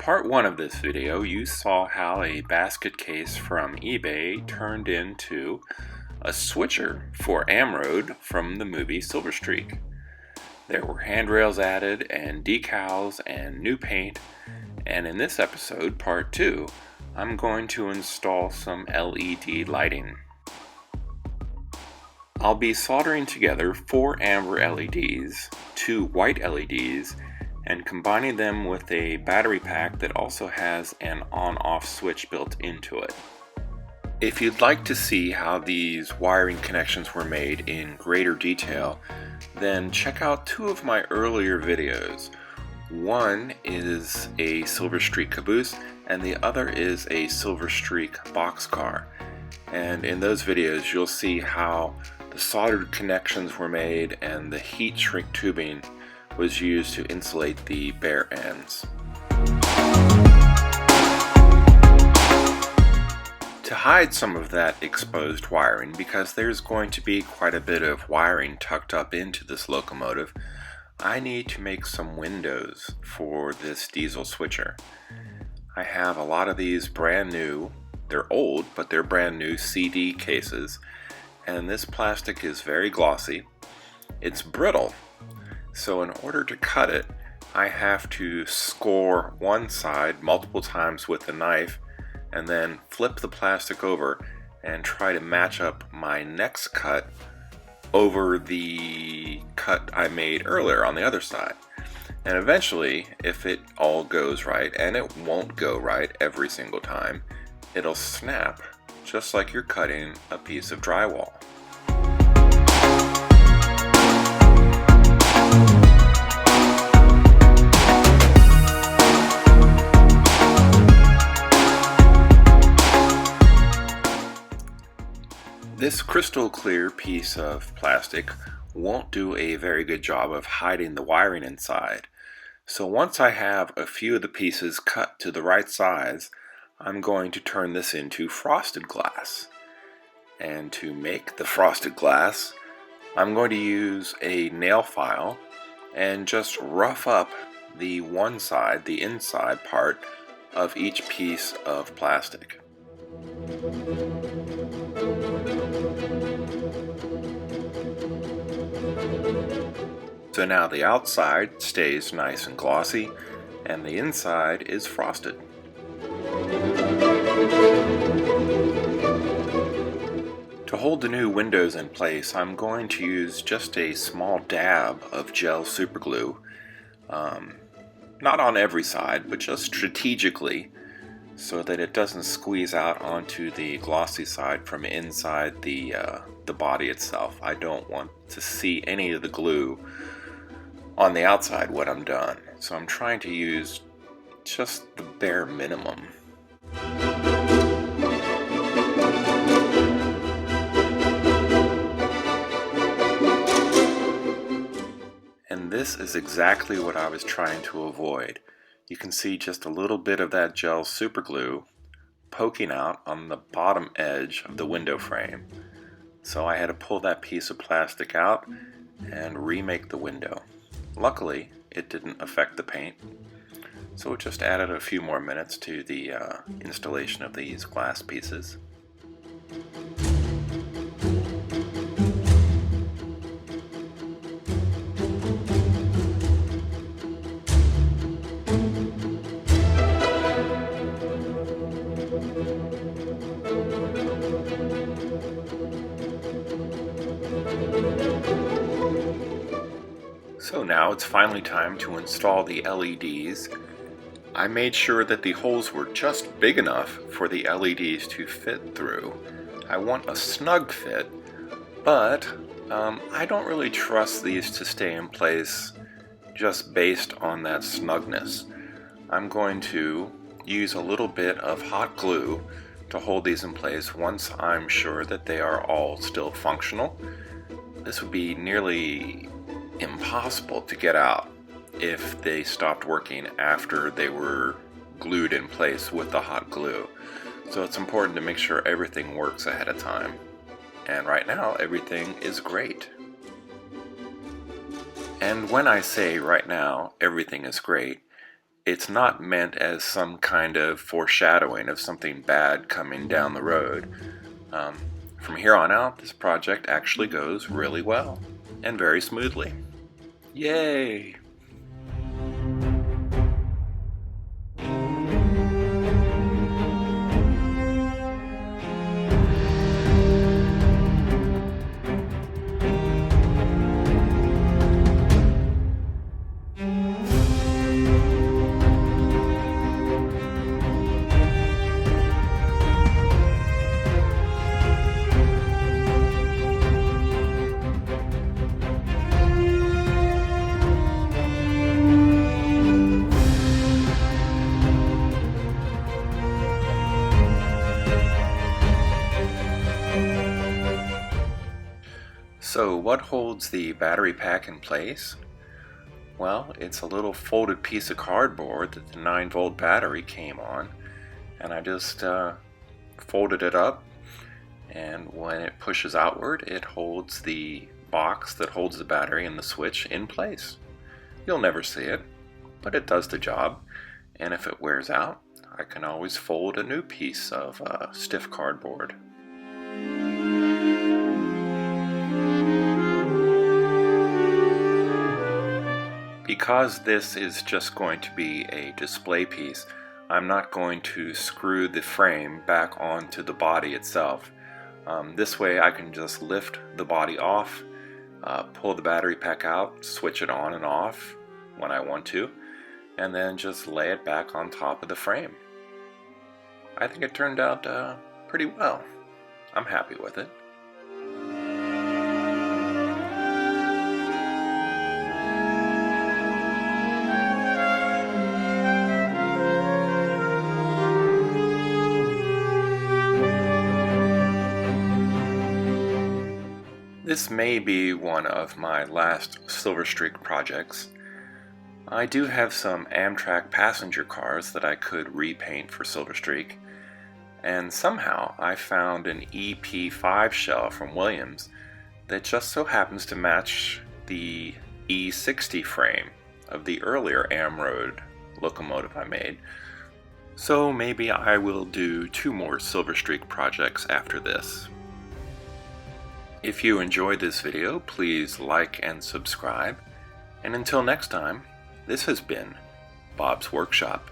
part 1 of this video, you saw how a basket case from eBay turned into a switcher for AMROAD from the movie Silver Streak. There were handrails added and decals and new paint, and in this episode, part 2, I'm going to install some LED lighting. I'll be soldering together 4 amber LEDs, 2 white LEDs, and combining them with a battery pack that also has an on-off switch built into it. If you'd like to see how these wiring connections were made in greater detail, then check out 2 of my earlier videos. One is a Silver Streak caboose, and the other is a Silver Streak boxcar. And in those videos you'll see how the soldered connections were made and the heat shrink tubing was used to insulate the bare ends. To hide some of that exposed wiring, because there's going to be quite a bit of wiring tucked up into this locomotive, I need to make some windows for this diesel switcher. I have a lot of these brand new, they're old, but they're brand new CD cases, and this plastic is very glossy. It's brittle. So in order to cut it, I have to score one side multiple times with a knife and then flip the plastic over and try to match up my next cut over the cut I made earlier on the other side. And eventually, if it all goes right, and it won't go right every single time, it'll snap just like you're cutting a piece of drywall. This crystal clear piece of plastic won't do a very good job of hiding the wiring inside. So once I have a few of the pieces cut to the right size, I'm going to turn this into frosted glass. And to make the frosted glass, I'm going to use a nail file and just rough up the one side, the inside part of each piece of plastic. So now the outside stays nice and glossy, and the inside is frosted. To hold the new windows in place, I'm going to use just a small dab of gel superglue. Not on every side, but just strategically, so that it doesn't squeeze out onto the glossy side from inside the body itself. I don't want to see any of the glue on the outside when I'm done. So I'm trying to use just the bare minimum. And this is exactly what I was trying to avoid. You can see just a little bit of that gel superglue poking out on the bottom edge of the window frame. So I had to pull that piece of plastic out and remake the window. Luckily, it didn't affect the paint, so it just added a few more minutes to the installation of these glass pieces. So now it's finally time to install the LEDs. I made sure that the holes were just big enough for the LEDs to fit through. I want a snug fit, but I don't really trust these to stay in place just based on that snugness. I'm going to use a little bit of hot glue to hold these in place once I'm sure that they are all still functional. This would be nearly impossible to get out if they stopped working after they were glued in place with the hot glue. So it's important to make sure everything works ahead of time. And right now, everything is great. And when I say right now everything is great, it's not meant as some kind of foreshadowing of something bad coming down the road. From here on out, this project actually goes really well and very smoothly. Yay! So what holds the battery pack in place? Well, it's a little folded piece of cardboard that the 9-volt battery came on, and I just folded it up, and when it pushes outward, it holds the box that holds the battery and the switch in place. You'll never see it, but it does the job, and if it wears out, I can always fold a new piece of stiff cardboard. Because this is just going to be a display piece, I'm not going to screw the frame back onto the body itself. This way I can just lift the body off, pull the battery pack out, switch it on and off when I want to, and then just lay it back on top of the frame. I think it turned out pretty well. I'm happy with it. This may be one of my last Silver Streak projects. I do have some Amtrak passenger cars that I could repaint for Silver Streak, and somehow I found an EP5 shell from Williams that just so happens to match the E60 frame of the earlier AMROAD locomotive I made. So maybe I will do 2 more Silver Streak projects after this. If you enjoyed this video, please like and subscribe. And until next time, this has been Bob's Workshop.